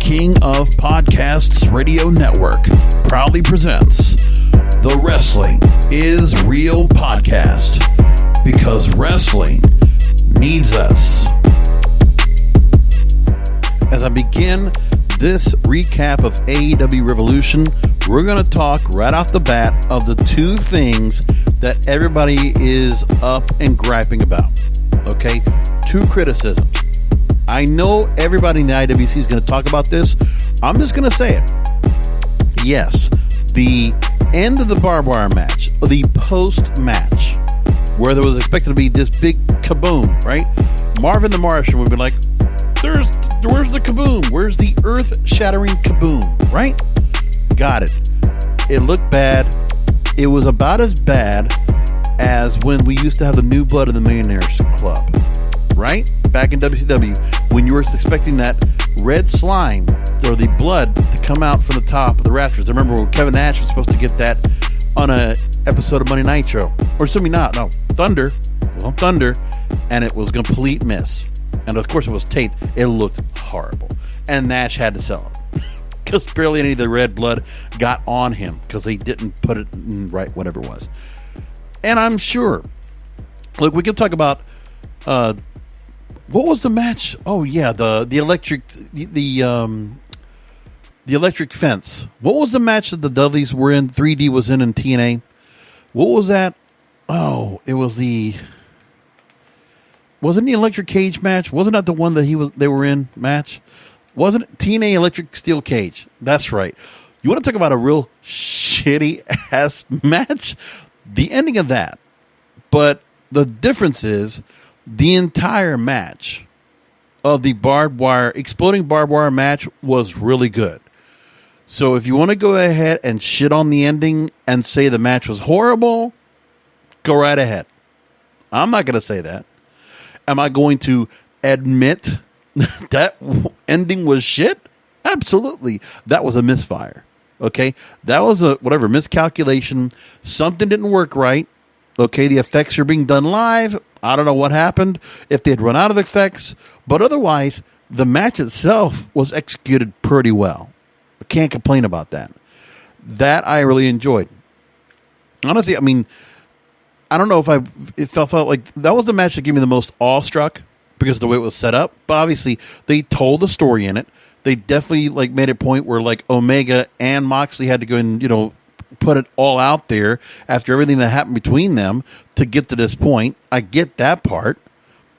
King of Podcasts Radio Network proudly presents the Wrestling is Real podcast, because wrestling needs us. As I begin this recap of AEW Revolution, we're going to talk right off the bat of the two things that everybody is up and griping about. Okay? Two criticisms. I know everybody in the IWC is going to talk about this. I'm just going to say it. Yes, the end of the barbed wire match, the post-match, where there was expected to be this big kaboom, right? Marvin the Martian would be like, where's the kaboom? Where's the earth-shattering kaboom, right? Got it. It looked bad. It was about as bad as when we used to have the New Blood in the Millionaires Club, right? Back in WCW, when you were expecting that red slime or the blood to come out from the top of the rafters. I remember when Kevin Nash was supposed to get that on a episode of Monday Nitro, or assuming not, no, Thunder, and it was a complete miss. And of course it was taped. It looked horrible, and Nash had to sell it because barely any of the red blood got on him because they didn't put it in right, whatever it was. And I'm sure, look, we can talk about what was the match? Oh yeah, the electric fence. What was the match that the Dudleys were in? 3D was in TNA. What was that? Oh, it was wasn't the electric cage match? Wasn't that the one that they were in match? Wasn't it TNA electric steel cage? That's right. You want to talk about a real shitty ass match? The ending of that. But the difference is the entire match of the exploding barbed wire match was really good. So if you want to go ahead and shit on the ending and say the match was horrible, go right ahead. I'm not going to say that. Am I going to admit that ending was shit? Absolutely. That was a misfire. Okay? That was a miscalculation. Something didn't work right. Okay, the effects are being done live. I don't know what happened, if they'd run out of effects. But otherwise, the match itself was executed pretty well. I can't complain about that. That I really enjoyed. Honestly, I mean, I don't know if it felt like that was the match that gave me the most awestruck because of the way it was set up. But obviously, they told the story in it. They definitely made a point where Omega and Moxley had to go and put it all out there after everything that happened between them to get to this point. I get that part.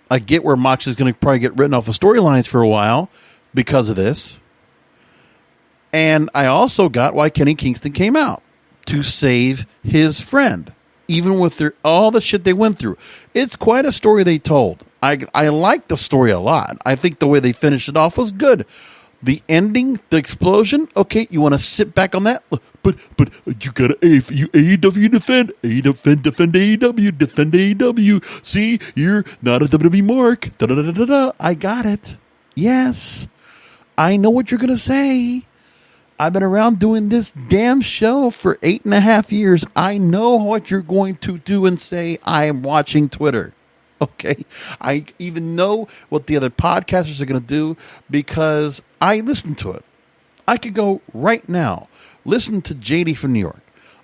I get where Moxley's going to probably get written off of storylines for a while because of this. And I also got why Kenny Kingston came out to save his friend, even with all the shit they went through. It's quite a story they told. I like the story a lot. I think the way they finished it off was good. The ending, the explosion, okay, you want to sit back on that? But you got to AEW defend AEW, defend AEW. See, you're not a WWE mark. Da-da-da-da-da. I got it. Yes. I know what you're going to say. I've been around doing this damn show for 8.5 years. I know what you're going to do and say. I am watching Twitter. Okay. I even know what the other podcasters are going to do because I listen to it. I could go right now, listen to JD from New York.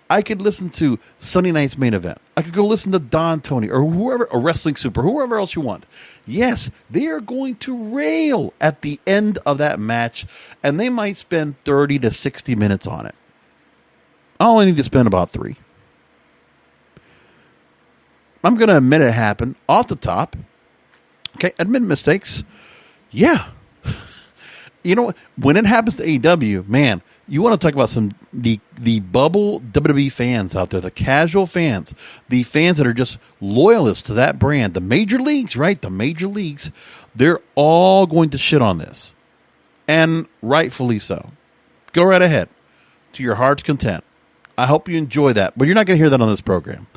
I could listen to Sunday Night's Main Event. I could go listen to Don Tony or whoever, or Wrestling Super, whoever else you want. Yes, they are going to rail at the end of that match, and they might spend 30 to 60 minutes on it. I only need to spend about 3. I'm going to admit it happened off the top. Okay, admit mistakes. Yeah. You know, when it happens to AEW, man, you want to talk about the bubble WWE fans out there, the casual fans, the fans that are just loyalists to that brand, the major leagues, right? The major leagues, they're all going to shit on this. And rightfully so. Go right ahead to your heart's content. I hope you enjoy that, but you're not going to hear that on this program.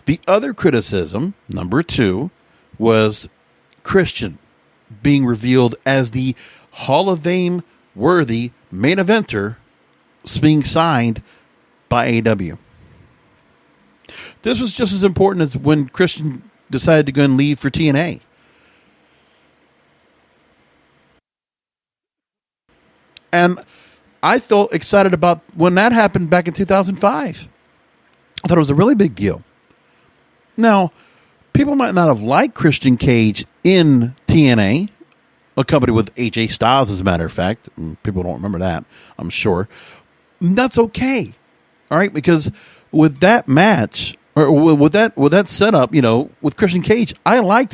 The other criticism, number 2, was Christian being revealed as the Hall of Fame worthy main eventer being signed by AEW. This was just as important as when Christian decided to go and leave for TNA. And I felt excited about when that happened back in 2005. I thought it was a really big deal. Now, people might not have liked Christian Cage in TNA, accompanied with AJ Styles, as a matter of fact. People don't remember that, I'm sure. That's okay. All right, because with that match, or with that setup, with Christian Cage, I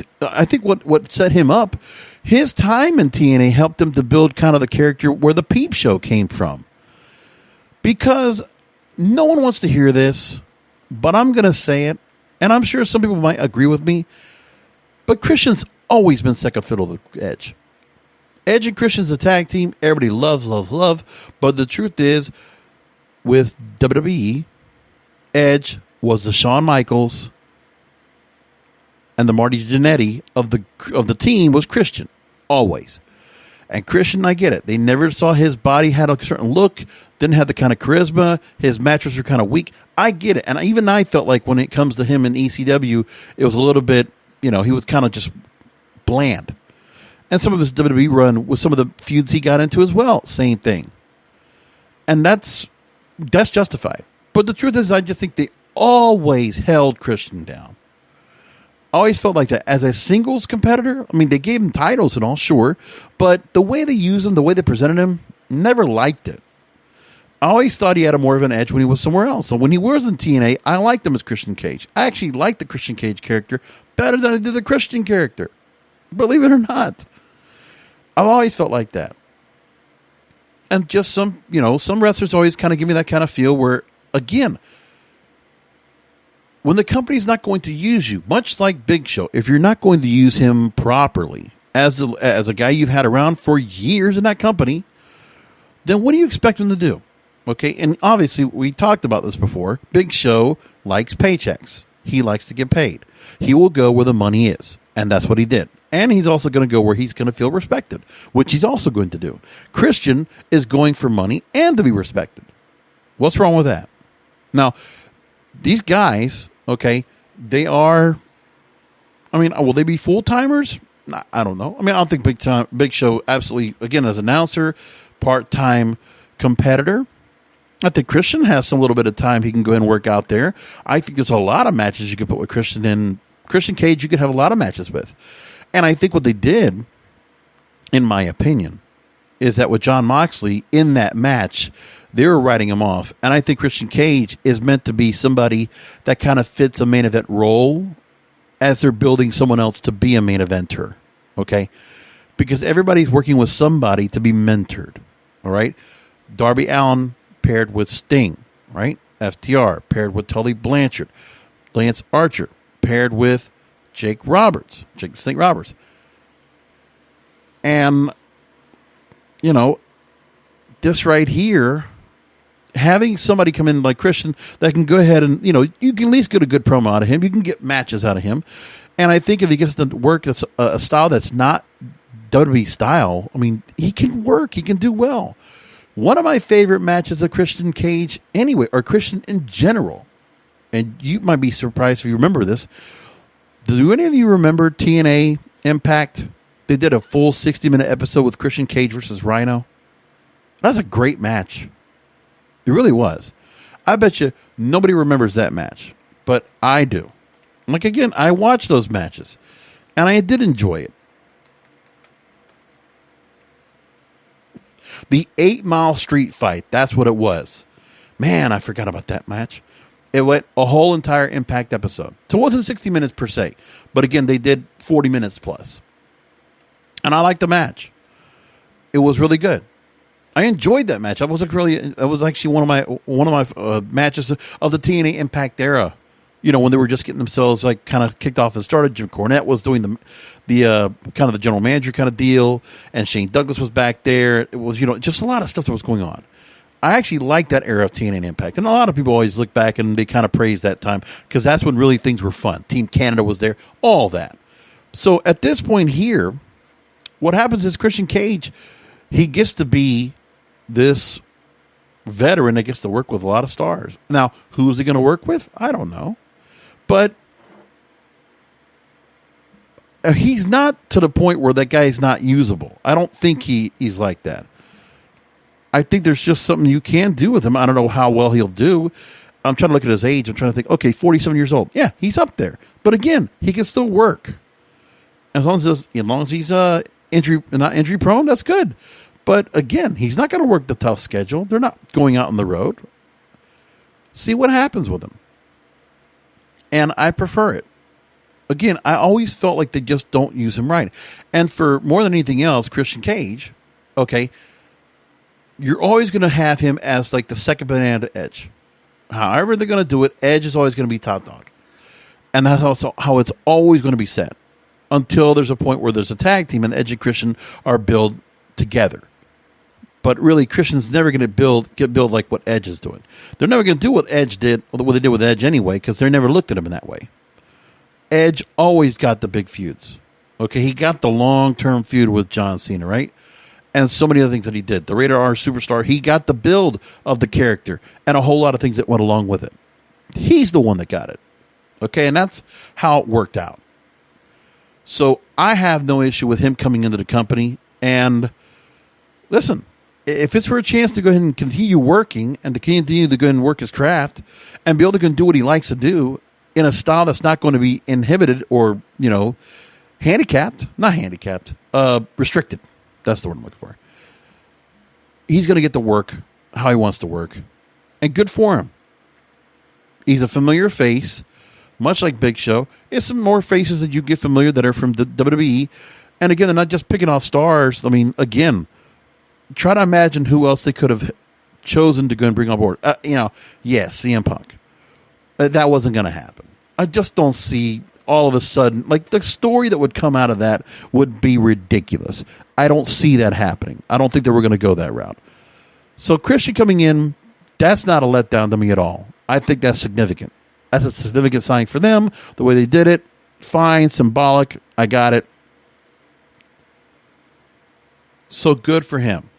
think what set him up, his time in TNA helped him to build kind of the character where the Peep Show came from. Because no one wants to hear this, but I'm going to say it, and I'm sure some people might agree with me, but Christian's always been second fiddle to Edge. Edge and Christian's a tag team. Everybody loves, loves, love. But the truth is, with WWE, Edge was the Shawn Michaels, and the Marty Jannetty of the team was Christian, always. And Christian, I get it. They never saw his body had a certain look, didn't have the kind of charisma. His matches were kind of weak. I get it. And even I felt like when it comes to him in ECW, it was a little bit, he was kind of just bland. And some of his WWE run with some of the feuds he got into as well, same thing. And that's justified. But the truth is, I just think they always held Christian down. I always felt like that. As a singles competitor, I mean, they gave him titles and all, sure. But the way they used him, the way they presented him, never liked it. I always thought he had a more of an edge when he was somewhere else. So when he was in TNA, I liked him as Christian Cage. I actually liked the Christian Cage character better than I did the Christian character. Believe it or not. I've always felt like that. And just some wrestlers always kind of give me that kind of feel where, again, when the company's not going to use you, much like Big Show, if you're not going to use him properly as a guy you've had around for years in that company, then what do you expect him to do? Okay, and obviously we talked about this before. Big Show likes paychecks. He likes to get paid. He will go where the money is, and that's what he did. And he's also going to go where he's going to feel respected, which he's also going to do. Christian is going for money and to be respected. What's wrong with that? Now, these guys, okay, they are, will they be full-timers? I don't know. I don't think Big Show absolutely, again, as announcer, part-time competitor. I think Christian has some little bit of time he can go ahead and work out there. I think there's a lot of matches you could put with Christian in. Christian Cage, you could have a lot of matches with. And I think what they did, in my opinion, is that with Jon Moxley in that match, they were writing him off. And I think Christian Cage is meant to be somebody that kind of fits a main event role as they're building someone else to be a main eventer. Okay? Because everybody's working with somebody to be mentored. All right? Darby Allin paired with Sting. Right? FTR paired with Tully Blanchard. Lance Archer paired with Jake the Snake Roberts. And, this right here, having somebody come in like Christian that can go ahead and, you can at least get a good promo out of him. You can get matches out of him. And I think if he gets to work that's a style that's not WWE style, he can work. He can do well. One of my favorite matches of Christian Cage anyway, or Christian in general, and you might be surprised if you remember this, do any of you remember TNA Impact? They did a full 60-minute episode with Christian Cage versus Rhino. That's a great match. It really was. I bet you nobody remembers that match, but I do. Again, I watched those matches, and I did enjoy it. The 8 Mile Street Fight, that's what it was. Man, I forgot about that match. It went a whole entire Impact episode. So it wasn't 60 minutes per se. But again, they did 40 minutes plus. And I liked the match. It was really good. I enjoyed that match. That was actually one of my matches of the TNA Impact era. When they were just getting themselves kind of kicked off and started. Jim Cornette was doing the kind of the general manager kind of deal, and Shane Douglas was back there. It was just a lot of stuff that was going on. I actually like that era of TNA Impact. And a lot of people always look back and they kind of praise that time because that's when really things were fun. Team Canada was there, all that. So at this point here, what happens is Christian Cage, he gets to be this veteran that gets to work with a lot of stars. Now, who's he going to work with? I don't know. But he's not to the point where that guy is not usable. I don't think he's like that. I think there's just something you can do with him. I don't know how well he'll do. I'm trying to look at his age. I'm trying to think, okay, 47 years old. Yeah, he's up there. But again, he can still work. As long as he's not injury prone, that's good. But again, he's not going to work the tough schedule. They're not going out on the road. See what happens with him. And I prefer it. Again, I always felt like they just don't use him right. And for more than anything else, Christian Cage, okay, you're always going to have him as like the second banana to Edge. However they're going to do it, Edge is always going to be top dog. And that's also how it's always going to be set. Until there's a point where there's a tag team and Edge and Christian are built together. But really, Christian's never going to get built like what Edge is doing. They're never going to do what Edge did, what they did with Edge anyway, because they never looked at him in that way. Edge always got the big feuds. Okay, he got the long-term feud with John Cena, right? And so many other things that he did. The Rated R Superstar, he got the build of the character and a whole lot of things that went along with it. He's the one that got it. Okay, and that's how it worked out. So I have no issue with him coming into the company. And listen, if it's for a chance to go ahead and continue working and to continue to go ahead and work his craft and be able to go and do what he likes to do in a style that's not going to be inhibited or, restricted. That's the word I'm looking for. He's going to get to work how he wants to work. And good for him. He's a familiar face, much like Big Show. It's some more faces that you get familiar that are from the WWE. And again, they're not just picking off stars. I mean, again, try to imagine who else they could have chosen to go and bring on board. Yes, CM Punk. That wasn't going to happen. I just don't see all of a sudden, like the story that would come out of that would be ridiculous. I don't see that happening. I don't think that we're going to go that route. So Christian coming in, that's not a letdown to me at all. I think that's significant. That's a significant sign for them. The way they did it, fine, symbolic. I got it. So good for him.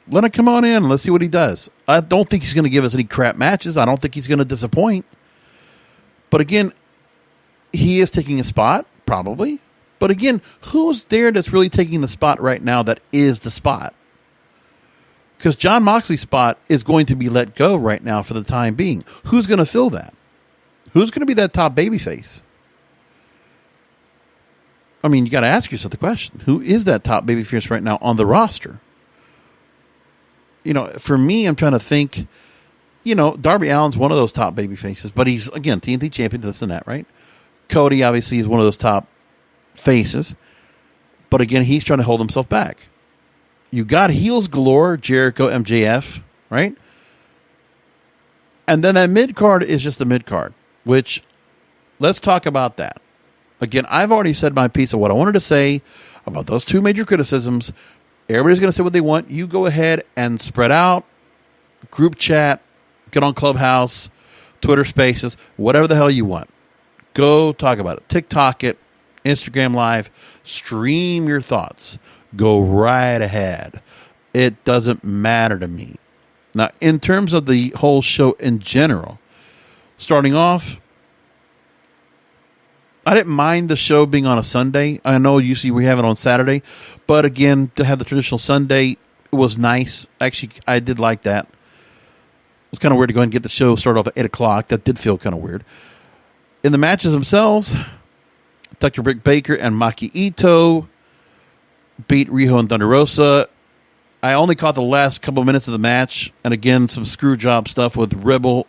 Let him come on in. Let's see what he does. I don't think he's going to give us any crap matches. I don't think he's going to disappoint. But again, he is taking a spot, probably. But again, who's there that's really taking the spot right now that is the spot? Because Jon Moxley's spot is going to be let go right now for the time being. Who's going to fill that? Who's going to be that top babyface? I mean, you got to ask yourself the question. Who is that top babyface right now on the roster? For me, I'm trying to think, Darby Allin's one of those top babyfaces, but he's, again, TNT champion, this and that, right? Cody, obviously, is one of those top faces, but again, he's trying to hold himself back. You got heels galore, Jericho, MJF, right? And then that mid-card is just the mid-card, which, let's talk about that. Again, I've already said my piece of what I wanted to say about those two major criticisms. Everybody's going to say what they want. You go ahead and spread out, group chat, get on Clubhouse, Twitter Spaces, whatever the hell you want. Go talk about it. TikTok it, Instagram Live, stream your thoughts. Go right ahead. It doesn't matter to me. Now, in terms of the whole show in general, starting off, I didn't mind the show being on a Sunday. I know usually we have it on Saturday, but again, to have the traditional Sunday was nice. Actually, I did like that. It was kind of weird to go and get the show started off at 8 o'clock. That did feel kind of weird. In the matches themselves, Dr. Britt Baker and Maki Itoh beat Riho and Thunder Rosa. I only caught the last couple of minutes of the match, and again, some screw job stuff with Reba,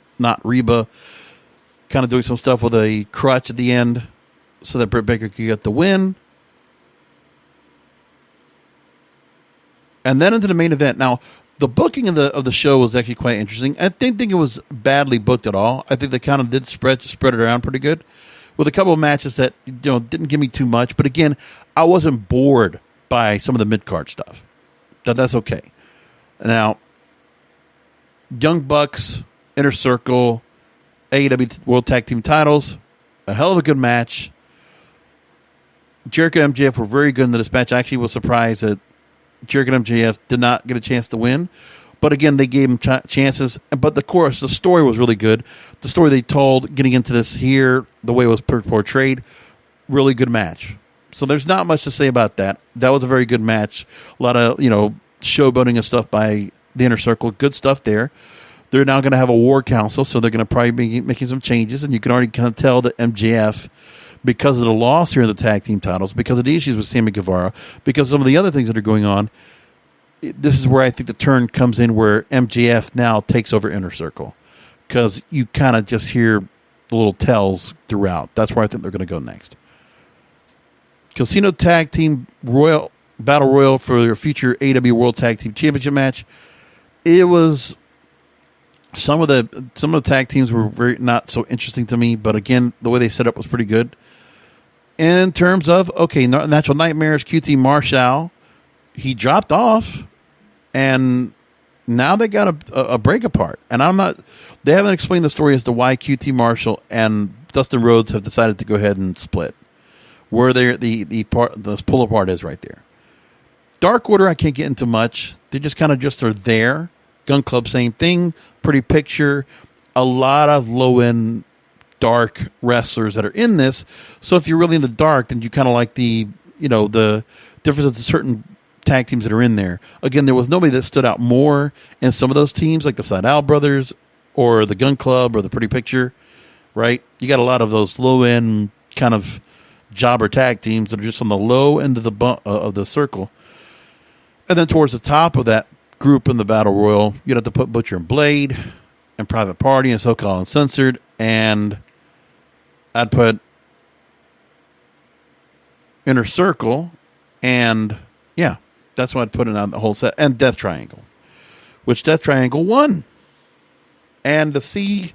kind of doing some stuff with a crutch at the end so that Britt Baker could get the win. And then into the main event. Now, the booking of the show was actually quite interesting. I didn't think it was badly booked at all. I think they kind of did spread it around pretty good with a couple of matches that didn't give me too much. But again, I wasn't bored by some of the mid-card stuff. That's okay. Now, Young Bucks, Inner Circle, AEW World Tag Team titles, a hell of a good match. Jericho and MJF were very good in this match. I actually was surprised that Jericho and MJF did not get a chance to win. But again, they gave them chances. But of course, the story was really good. The story they told, getting into this here, the way it was portrayed, really good match. So there's not much to say about that. That was a very good match. A lot of, showboating and stuff by the Inner Circle. Good stuff there. They're now going to have a war council, so they're going to probably be making some changes, and you can already kind of tell that MJF, because of the loss here of the tag team titles, because of the issues with Sammy Guevara, because of some of the other things that are going on, this is where I think the turn comes in where MJF now takes over Inner Circle, because you kind of just hear the little tells throughout. That's where I think they're going to go next. Casino Tag Team Royal Battle Royal for their future AEW World Tag Team Championship match. It was some of the tag teams were very not so interesting to me, but again, the way they set up was pretty good. In terms of Natural Nightmares, QT Marshall, he dropped off, and now they got a break apart. And they haven't explained the story as to why QT Marshall and Dustin Rhodes have decided to go ahead and split. Where the pull apart is right there. Dark Order, I can't get into much. They just kind of just are there. Gun Club, same thing. Pretty picture. A lot of low-end dark wrestlers that are in this. So if you're really in the dark, then you kind of like the differences of certain tag teams that are in there. Again, there was nobody that stood out more in some of those teams, like the Sydal Brothers or the Gun Club or the Pretty Picture, right? You got a lot of those low-end kind of jobber tag teams that are just on the low end of the circle. And then towards the top of that group in the Battle Royal, you'd have to put Butcher and Blade and Private Party and So-Called Uncensored, and I'd put Inner Circle, and yeah, that's what I'd put in on the whole set, and Death Triangle, which Death Triangle won. And to see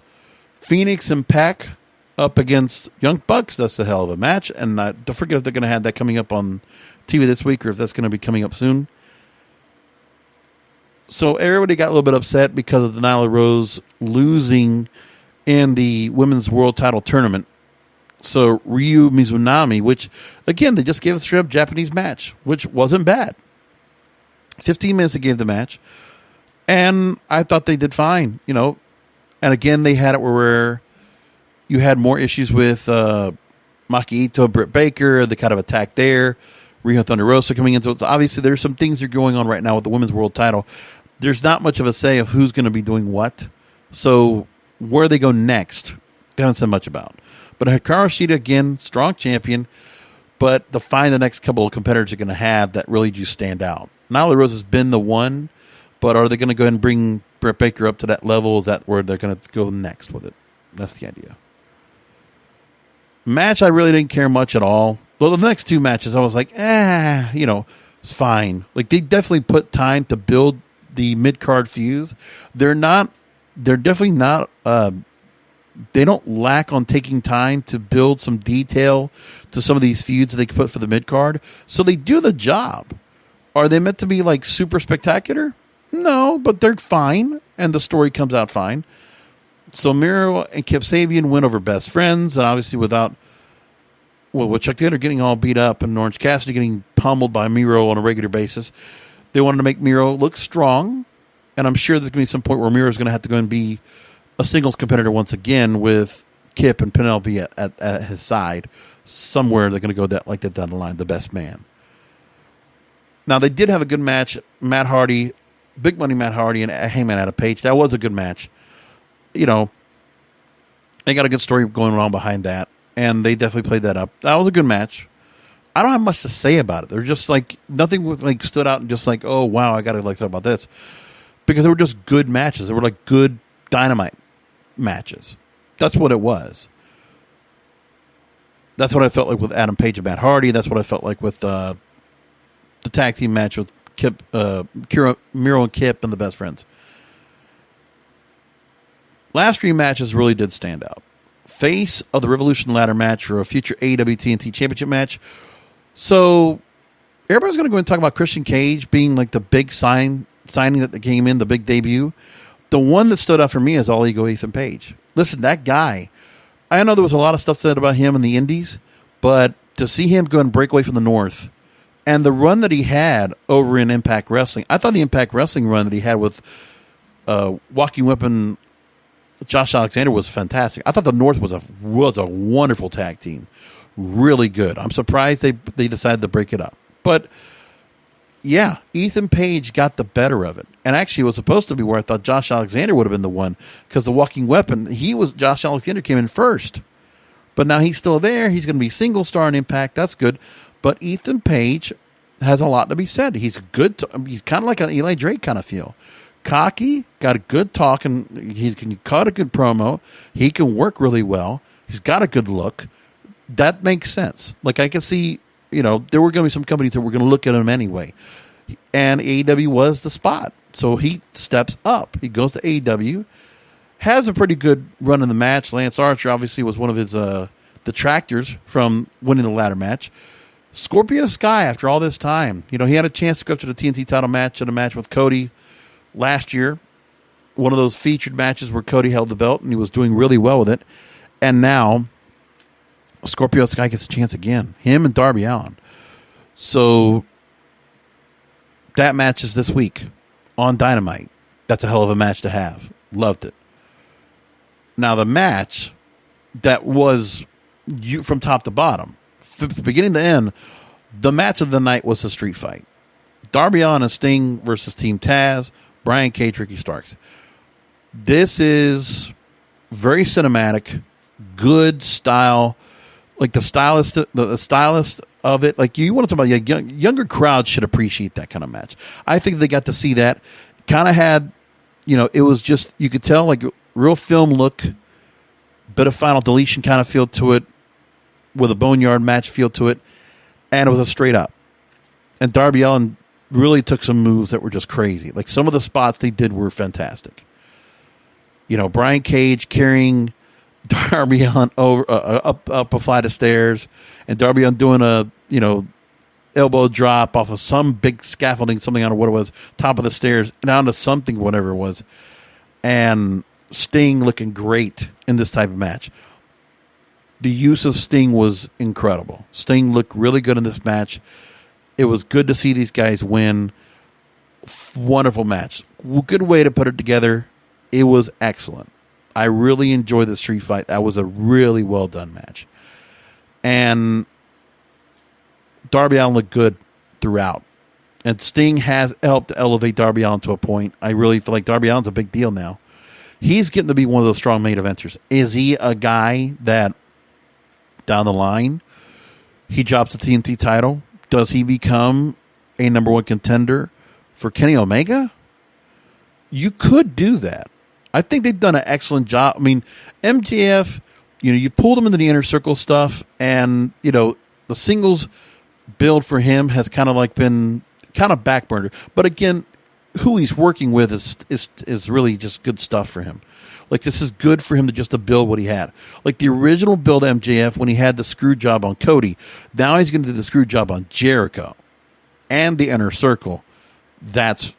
Phoenix and Pac up against Young Bucks, that's a hell of a match. And don't forget if they're going to have that coming up on TV this week, or if that's going to be coming up soon. So everybody got a little bit upset because of the Nyla Rose losing in the Women's World Title Tournament. So Ryu Mizunami, which, again, they just gave a straight-up Japanese match, which wasn't bad. 15 minutes they gave the match. And I thought they did fine, And again, they had it where you had more issues with Maki Itoh, Britt Baker, the kind of attack there. Riho Thunder Rosa coming in. So obviously there's some things that are going on right now with the Women's World Title. There's not much of a say of who's going to be doing what. So where they go next, they haven't said much about. But Hikaru Shida, again, strong champion. But to find the next couple of competitors they're going to have that really just stand out. Nyla Rose has been the one, but are they going to go ahead and bring Britt Baker up to that level? Is that where they're going to go next with it? That's the idea. Match, I really didn't care much at all. Well, the next two matches, I was like, it's fine. Like, they definitely put time to build the mid-card feuds. They're definitely not, they don't lack on taking time to build some detail to some of these feuds that they can put for the mid-card. So they do the job. Are they meant to be, like, super spectacular? No, but they're fine, and the story comes out fine. So Miro and Kip Sabian win over Best Friends, and obviously with Chuck Taylor getting all beat up and Orange Cassidy getting pummeled by Miro on a regular basis, they wanted to make Miro look strong, and I'm sure there's going to be some point where Miro's going to have to go and be a singles competitor once again with Kip and Penelope at his side. Somewhere they're going to go that down the line, the best man. Now, they did have a good match. Matt Hardy, Big Money Matt Hardy and Hangman Adam Page. That was a good match. They got a good story going on behind that, and they definitely played that up. That was a good match. I don't have much to say about it. They're just like, nothing stood out and just like, oh, wow, I got to talk about this. Because they were just good matches. They were like good Dynamite matches. That's what it was. That's what I felt like with Adam Page and Matt Hardy. That's what I felt like with the tag team match with Miro and Kip and the Best Friends. Last three matches really did stand out. Face of the Revolution ladder match for a future AEW TNT Championship match. So everybody's going to go and talk about Christian Cage being like the big signing that came in, the big debut. The one that stood out for me is All Ego Ethan Page. Listen, that guy, I know there was a lot of stuff said about him in the Indies, but to see him go and break away from the North and the run that he had over in Impact Wrestling, I thought the Impact Wrestling run that he had with Walking Weapon Josh Alexander was fantastic. I thought the North was a wonderful tag team. Really good. I'm surprised they decided to break it up. But, yeah, Ethan Page got the better of it. And actually, it was supposed to be where I thought Josh Alexander would have been the one, because the walking weapon, Josh Alexander came in first. But now he's still there. He's going to be single star in Impact. That's good. But Ethan Page has a lot to be said. He's good. He's kind of like an Eli Drake kind of feel. Cocky, got a good talk, and he can cut a good promo. He can work really well. He's got a good look. That makes sense. Like, I can see, there were going to be some companies that were going to look at him anyway. And AEW was the spot. So he steps up. He goes to AEW, has a pretty good run in the match. Lance Archer obviously was one of his detractors from winning the ladder match. Scorpio Sky, after all this time, he had a chance to go up to the TNT title match in a match with Cody last year. One of those featured matches where Cody held the belt, and he was doing really well with it. And now Scorpio Sky gets a chance again. Him and Darby Allin. So that match is this week on Dynamite. That's a hell of a match to have. Loved it. Now, the match that was from top to bottom, from the beginning to end, the match of the night was a street fight. Darby Allin and Sting versus Team Taz, Brian Cage, Ricky Starks. This is very cinematic, good style. Like the stylist of it, like you want to talk about, younger crowds should appreciate that kind of match. I think they got to see that. Kind of had, it was just, you could tell, like, real film look, bit of Final Deletion kind of feel to it, with a Boneyard match feel to it, and it was a straight up. And Darby Allin really took some moves that were just crazy. Like, some of the spots they did were fantastic. Brian Cage carrying Darby Allin over up a flight of stairs, and Darby Allin doing a elbow drop off of some big scaffolding, something, I don't know what it was, top of the stairs down to something, whatever it was, and Sting looking great in this type of match. The use of Sting was incredible. Sting looked really good in this match. It was good to see these guys win. Wonderful match. Good way to put it together. It was excellent. I really enjoyed the street fight. That was a really well done match. And Darby Allin looked good throughout. And Sting has helped elevate Darby Allin to a point. I really feel like Darby Allin's a big deal now. He's getting to be one of those strong main eventers. Is he a guy that down the line he drops the TNT title? Does he become a number one contender for Kenny Omega? You could do that. I think they've done an excellent job. I mean, MJF, you pulled him into the inner circle stuff, and, the singles build for him has kind of like been kind of backburner. But again, who he's working with is really just good stuff for him. Like, this is good for him to build what he had. Like the original build MJF when he had the screw job on Cody. Now he's going to do the screw job on Jericho and the inner circle. That's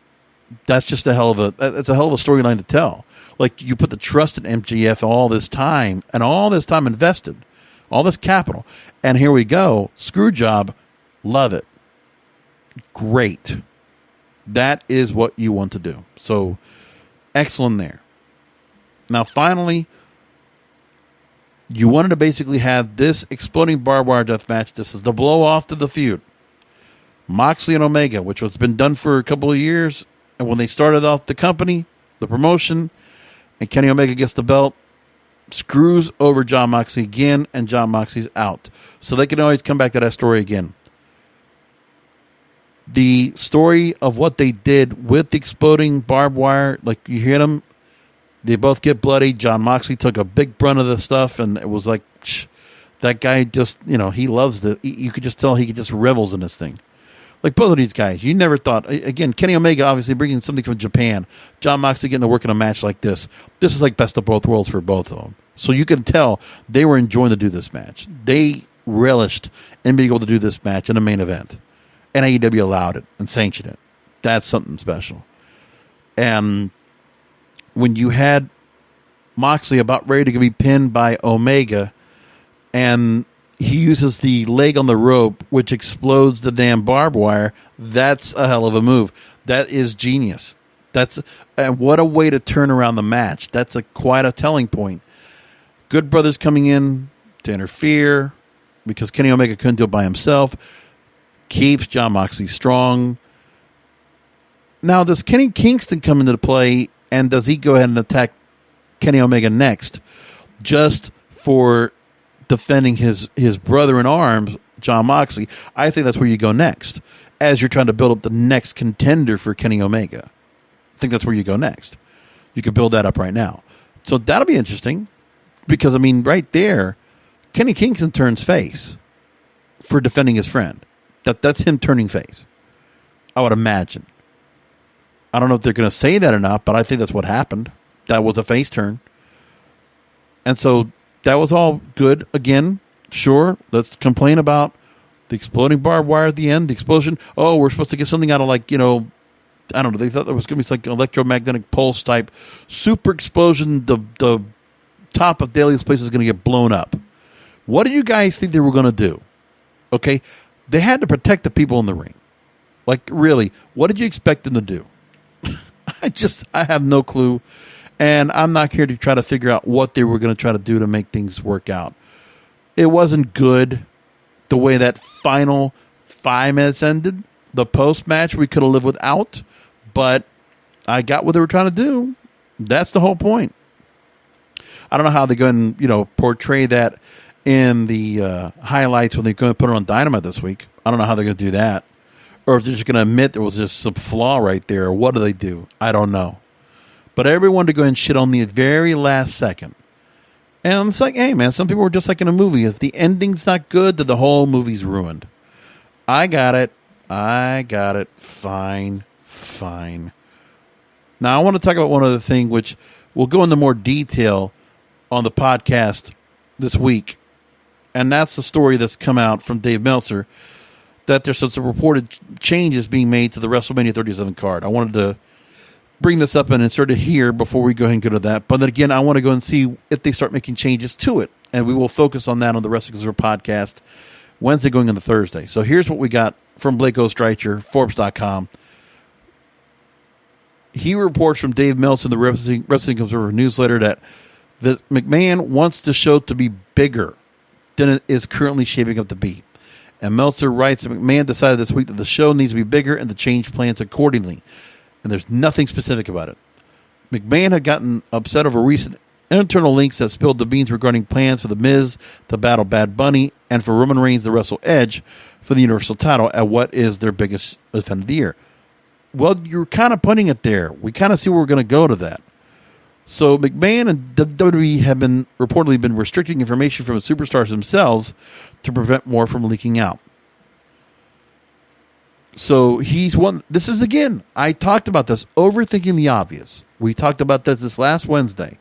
just a hell of a storyline to tell. Like, you put the trust in MJF all this time invested, all this capital, and here we go. Screw job, love it, great. That is what you want to do. So excellent there. Now, finally, you wanted to basically have this exploding barbed wire death match. This is the blow off to the feud. Moxley and Omega, which has been done for a couple of years. And when they started off the company, the promotion, and Kenny Omega gets the belt, screws over Jon Moxley again, and Jon Moxley's out. So they can always come back to that story again. The story of what they did with the exploding barbed wire, like you hear them, they both get bloody. Jon Moxley took a big brunt of the stuff, and it was like, that guy just, he loves you could just tell he just revels in this thing. Like both of these guys, you never thought, again, Kenny Omega obviously bringing something from Japan, Jon Moxley getting to work in a match like this. This is like best of both worlds for both of them. So you can tell they were enjoying to do this match. They relished in being able to do this match in a main event. And AEW allowed it and sanctioned it. That's something special. And when you had Moxley about ready to be pinned by Omega, and he uses the leg on the rope, which explodes the damn barbed wire, that's a hell of a move. That is genius. And what a way to turn around the match. That's quite a telling point. Good Brothers coming in to interfere because Kenny Omega couldn't do it by himself. Keeps Jon Moxley strong. Now, does Kenny Kingston come into play, and does he go ahead and attack Kenny Omega next, just for defending his brother in arms, Jon Moxley? I think that's where you go next, as you're trying to build up the next contender for Kenny Omega. I think that's where you go next. You could build that up right now. So that'll be interesting, because, I mean, right there, Kenny Kingston turns face for defending his friend. That's him turning face, I would imagine. I don't know if they're going to say that or not, but I think that's what happened. That was a face turn. And so that was all good. Again, sure, let's complain about the exploding barbed wire at the end, the explosion. Oh, we're supposed to get something out of, like, I don't know. They thought there was going to be like an electromagnetic pulse type super explosion. The top of Daily's place is going to get blown up. What do you guys think they were going to do? Okay, they had to protect the people in the ring. Like, really, what did you expect them to do? I have no clue, and I'm not here to try to figure out what they were going to try to do to make things work out. It wasn't good the way that final 5 minutes ended. The post-match we could have lived without, but I got what they were trying to do. That's the whole point. I don't know how they're going to, portray that in the highlights when they're going to put it on Dynamite this week. I don't know how they're going to do that. Or if they're just going to admit there was just some flaw right there. Or what do they do? I don't know. But everyone to go and shit on the very last second. And it's like, hey, man, some people were just like in a movie. If the ending's not good, then the whole movie's ruined. I got it. Fine. Now, I want to talk about one other thing, which we'll go into more detail on the podcast this week. And that's the story that's come out from Dave Meltzer, that there's some reported changes being made to the WrestleMania 37 card. I wanted to bring this up and insert it here before we go ahead and go to that. But then again, I want to go and see if they start making changes to it. And we will focus on that on the Wrestling Observer podcast Wednesday going into Thursday. So here's what we got from Blake Ostreicher, Forbes.com. He reports from Dave Meltzer in the Wrestling Observer newsletter that McMahon wants the show to be bigger than it is currently shaping up to be. And Meltzer writes that McMahon decided this week that the show needs to be bigger and to change plans accordingly. And there's nothing specific about it. McMahon had gotten upset over recent internal links that spilled the beans regarding plans for The Miz to battle Bad Bunny and for Roman Reigns to wrestle Edge for the Universal title at what is their biggest event of the year. Well, you're kind of putting it there. We kind of see where we're going to go to that. So McMahon and WWE have reportedly been restricting information from the superstars themselves to prevent more from leaking out. So this is, again, I talked about this, overthinking the obvious. We talked about this last Wednesday.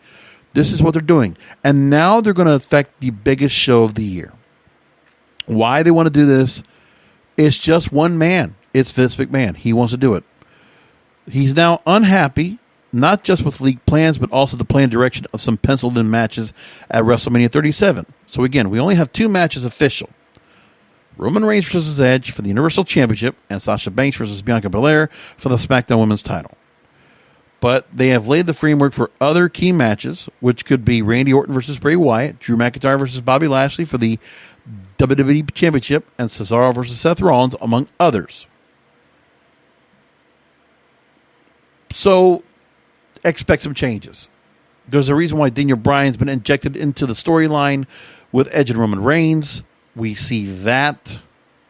This is what they're doing. And now they're going to affect the biggest show of the year. Why they want to do this? It's just one man. It's Vince McMahon. He wants to do it. He's now unhappy, not just with league plans, but also the planned direction of some penciled-in matches at WrestleMania 37. So again, we only have 2 matches official. Roman Reigns versus Edge for the Universal Championship and Sasha Banks versus Bianca Belair for the SmackDown Women's title. But they have laid the framework for other key matches, which could be Randy Orton versus Bray Wyatt, Drew McIntyre versus Bobby Lashley for the WWE Championship, and Cesaro versus Seth Rollins, among others. So, expect some changes. There's a reason why Daniel Bryan's been injected into the storyline with Edge and Roman Reigns. We see that,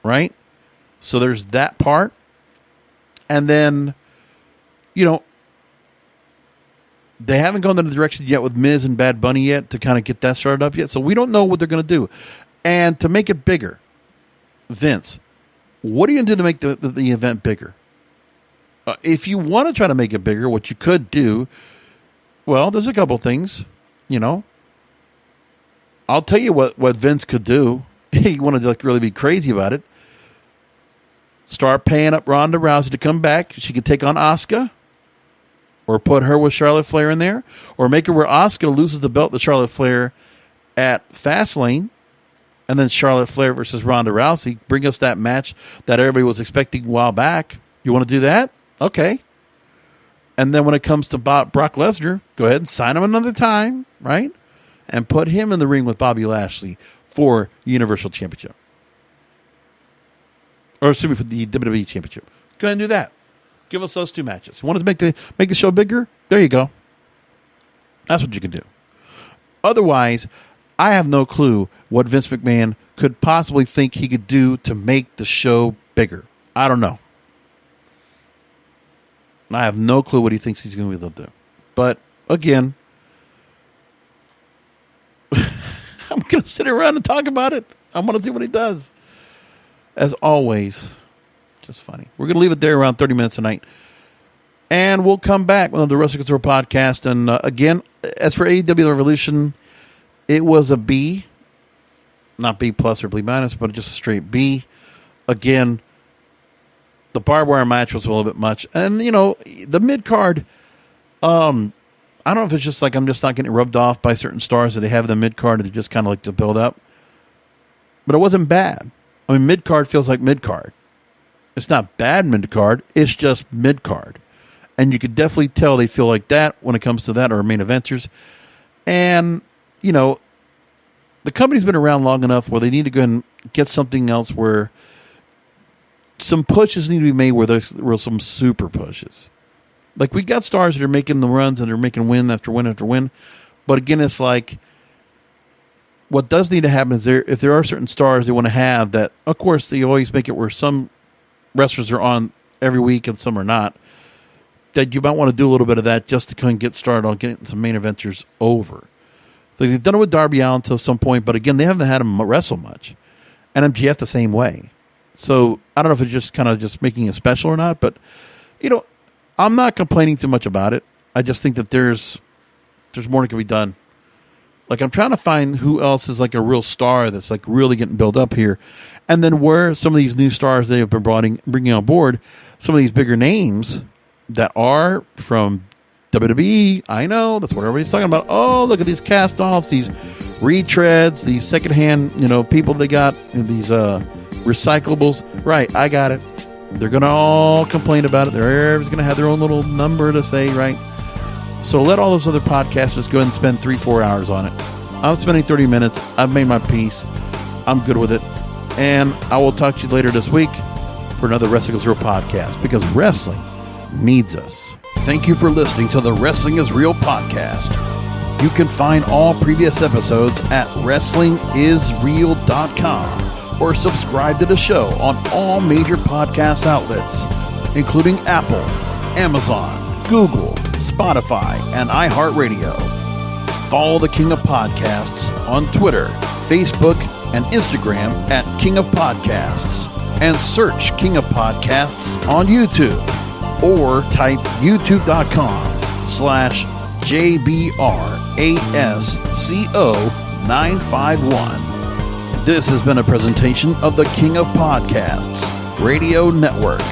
right? So there's that part. And then, they haven't gone in the direction yet with Miz and Bad Bunny yet to kind of get that started up yet. So we don't know what they're going to do. And to make it bigger, Vince, what are you going to do to make the event bigger? If you want to try to make it bigger, what you could do, well, there's a couple things, I'll tell you what Vince could do. You want to really be crazy about it. Start paying up Ronda Rousey to come back. She could take on Asuka. Or put her with Charlotte Flair in there. Or make her where Asuka loses the belt to Charlotte Flair at Fastlane. And then Charlotte Flair versus Ronda Rousey. Bring us that match that everybody was expecting a while back. You want to do that? Okay. And then when it comes to Brock Lesnar, go ahead and sign him another time, right? And put him in the ring with Bobby Lashley for Universal Championship. Or excuse me, for the WWE Championship. Go ahead and do that. Give us those 2 matches. You want to make the show bigger? There you go. That's what you can do. Otherwise, I have no clue what Vince McMahon could possibly think he could do to make the show bigger. I don't know. I have no clue what he thinks he's going to be able to do. But, again, I'm going to sit around and talk about it. I'm going to see what he does. As always, just funny. We're going to leave it there around 30 minutes tonight. And we'll come back with the Wrestling Control podcast. And again, as for AEW Revolution, it was a B. Not B plus or B minus, but just a straight B. Again, the barbed wire match was a little bit much. And, the mid-card, I don't know if it's just like I'm just not getting rubbed off by certain stars that they have in the mid-card that they just kind of like to build up. But it wasn't bad. I mean, mid-card feels like mid-card. It's not bad mid-card. It's just mid-card. And you could definitely tell they feel like that when it comes to that, or main eventers. And, the company's been around long enough where they need to go and get something else where some pushes need to be made where there's some super pushes. Like, we got stars that are making the runs and they're making win after win after win. But again, it's like, what does need to happen is if there are certain stars they want to have that, of course, they always make it where some wrestlers are on every week and some are not, that you might want to do a little bit of that just to kind of get started on getting some main eventers over. So they've done it with Darby Allin until some point, but again, they haven't had him wrestle much. And MJF the same way. So I don't know if it's just kind of just making it special or not, but, I'm not complaining too much about it. I just think that there's more that can be done. Like, I'm trying to find who else is like a real star that's like really getting built up here. And then where some of these new stars they have been bringing on board, some of these bigger names that are from WWE. I know, that's what everybody's talking about. Oh, look at these cast-offs, these retreads, these secondhand, people they got, these recyclables. Right, I got it. They're going to all complain about it. They're everyone's going to have their own little number to say, right? So let all those other podcasters go ahead and spend 3-4 hours on it. I'm spending 30 minutes. I've made my peace. I'm good with it. And I will talk to you later this week for another Wrestling is Real podcast, because wrestling needs us. Thank you for listening to the Wrestling is Real podcast. You can find all previous episodes at WrestlingIsReal.com or subscribe to the show on all major podcast outlets, including Apple, Amazon, Google, Spotify, and iHeartRadio. Follow the King of Podcasts on Twitter, Facebook, and Instagram at King of Podcasts, and search King of Podcasts on YouTube, or type youtube.com/JBRASCO951. This has been a presentation of the King of Podcasts Radio Network.